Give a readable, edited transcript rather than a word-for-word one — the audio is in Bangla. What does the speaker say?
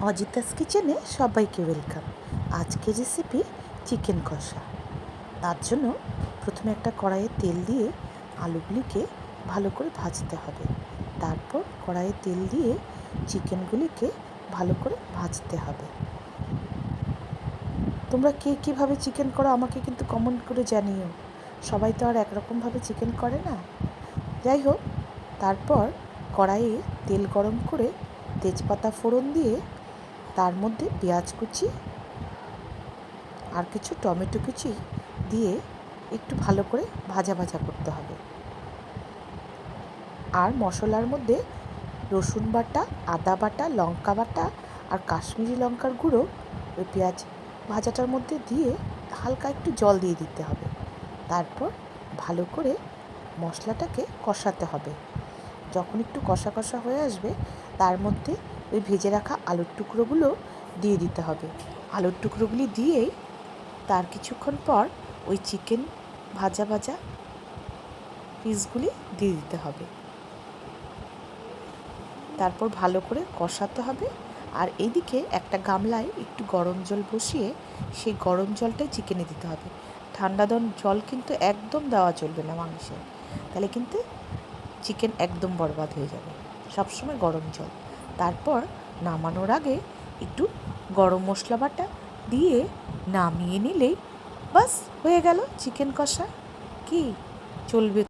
অজিতাস কিচেনে সবাইকে ওয়েলকাম। আজকে রেসিপি চিকেন কষা। তার জন্য প্রথমে একটা কড়াইয়ে তেল দিয়ে আলুগুলিকে ভালো করে ভাজতে হবে। তারপর কড়াইয়ে তেল দিয়ে চিকেনগুলিকে ভালো করে ভাজতে হবে। তোমরা কে কীভাবে চিকেন করো আমাকে কিন্তু কমেন্ট করে জানিও। সবাই তো আর একরকমভাবে চিকেন করে না। যাই হোক, তারপর কড়াইয়ে তেল গরম করে তেজপাতা ফোড়ন দিয়ে তার মধ্যে পেঁয়াজ কুচি আর কিছু টমেটো কুচি দিয়ে একটু ভালো করে ভাজা ভাজা করতে হবে। আর মশলার মধ্যে রসুন বাটা, আদা বাটা, লঙ্কা বাটা আর কাশ্মীরি লঙ্কার গুঁড়ো ওই পেঁয়াজ ভাজাটার মধ্যে দিয়ে হালকা একটু জল দিয়ে দিতে হবে। তারপর ভালো করে মশলাটাকে কষাতে হবে। যখন একটু কষা কষা হয়ে আসবে তার মধ্যে ওই ভেজে রাখা আলুর টুকরোগুলো দিয়ে দিতে হবে। আলুর টুকরোগুলি দিয়েই তার কিছুক্ষণ পর ওই চিকেন ভাজা ভাজা পিসগুলি দিয়ে দিতে হবে। তারপর ভালো করে কষাতে হবে। আর এইদিকে একটা গামলায় একটু গরম জল বসিয়ে সেই গরম জলটাই চিকেনে দিতে হবে। ঠান্ডা জল কিন্তু একদম দেওয়া চলবে না মাংসে, তাহলে কিন্তু চিকেন একদম বরবাদ হয়ে যাবে। সবসময় গরম জল। তারপর নামানোর আগে একটু গরম মশলা বাটা দিয়ে নামিয়ে নিলেই বাস হয়ে গেল চিকেন কষা। কি চলবে?